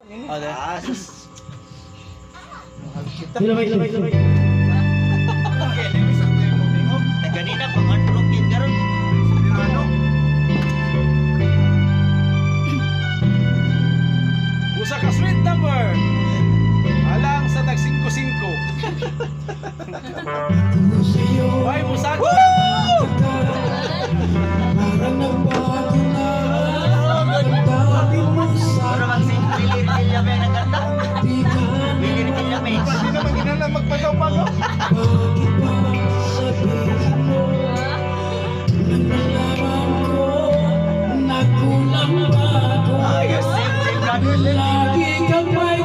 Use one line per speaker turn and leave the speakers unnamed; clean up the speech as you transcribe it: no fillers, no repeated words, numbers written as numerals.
Ada.
Labay.
Ganina pang heartbroken karon.
Usa ka street number. Alang sa tag 5-5. Ay, musago.
Para magsing Willie Villame ang kanta. Willie Villame.
Hindi naman ginala magpagaw-pagaw.
Ay, same brother.
Lagi kang may